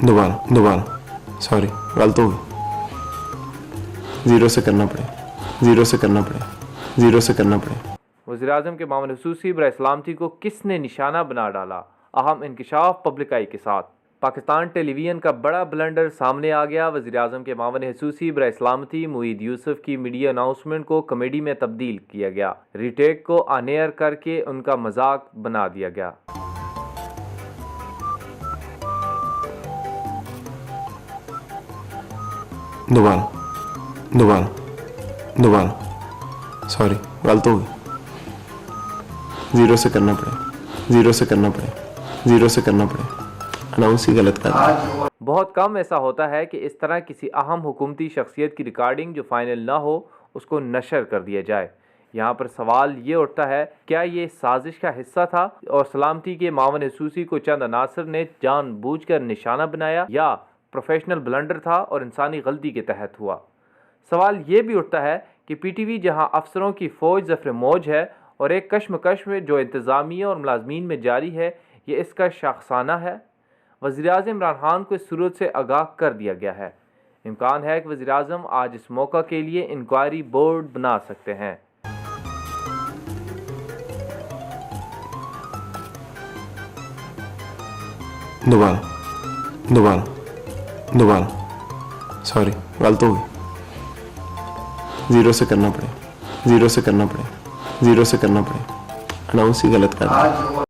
दोबारा सॉरी गलत हो गई, 0 से करना पड़े, 0 से करना पड़े, 0 से करना पड़े। वज़ीर-ए-आज़म के मामून ख़ुसूसी बराए सलामती को किसने निशाना बना डाला, अहम इंकशाफ पब्लिक आई के साथ। पाकिस्तान टेलीविजन का बड़ा ब्लंडर सामने आ गया। वज़ीर-ए-आज़म के मामून ख़ुसूसी बराए सलामती मुईद यूसुफ की मीडिया अनाउंसमेंट को कॉमेडी में तब्दील किया गया। रीटेक को ऑन एयर करके उनका मजाक बना दिया गया। दोबारा सॉरी गलत हो गई, 0 से करना पड़े, 0 से करना पड़े, 0 से करना पड़े, अनाउंस ही गलत कर दिया। बहुत कम ऐसा होता है कि इस तरह किसी अहम हुकूमती शख्सियत की रिकॉर्डिंग जो फाइनल ना हो उसको नशर कर दिया जाए। यहाँ पर सवाल ये उठता है, क्या ये साजिश का हिस्सा था और सलामती के मामून ख़ुसूसी को चंद अनासर ने जानबूझकर निशाना बनाया, या प्रोफेशनल ब्लंडर था और इंसानी गलती के तहत हुआ। सवाल ये भी उठता है कि पीटीवी जहां अफसरों की फ़ौज ज़फ़र मौज है और एक कश्मकश में जो इंतज़ामिया और मुलाजमीन में जारी है, ये इसका शाखसाना है। वज़ीर-ए-आज़म इमरान खान को इस सूरत से आगाह कर दिया गया है। इम्कान है कि वज़ीर-ए-आज़म आज इस मौका के लिए इंक्वायरी बोर्ड बना सकते हैं। दोबारा सॉरी गलत हो गई, 0 से करना पड़े, 0 से करना पड़े, 0 से करना पड़े, अनाउंस ही गलत कर दिया।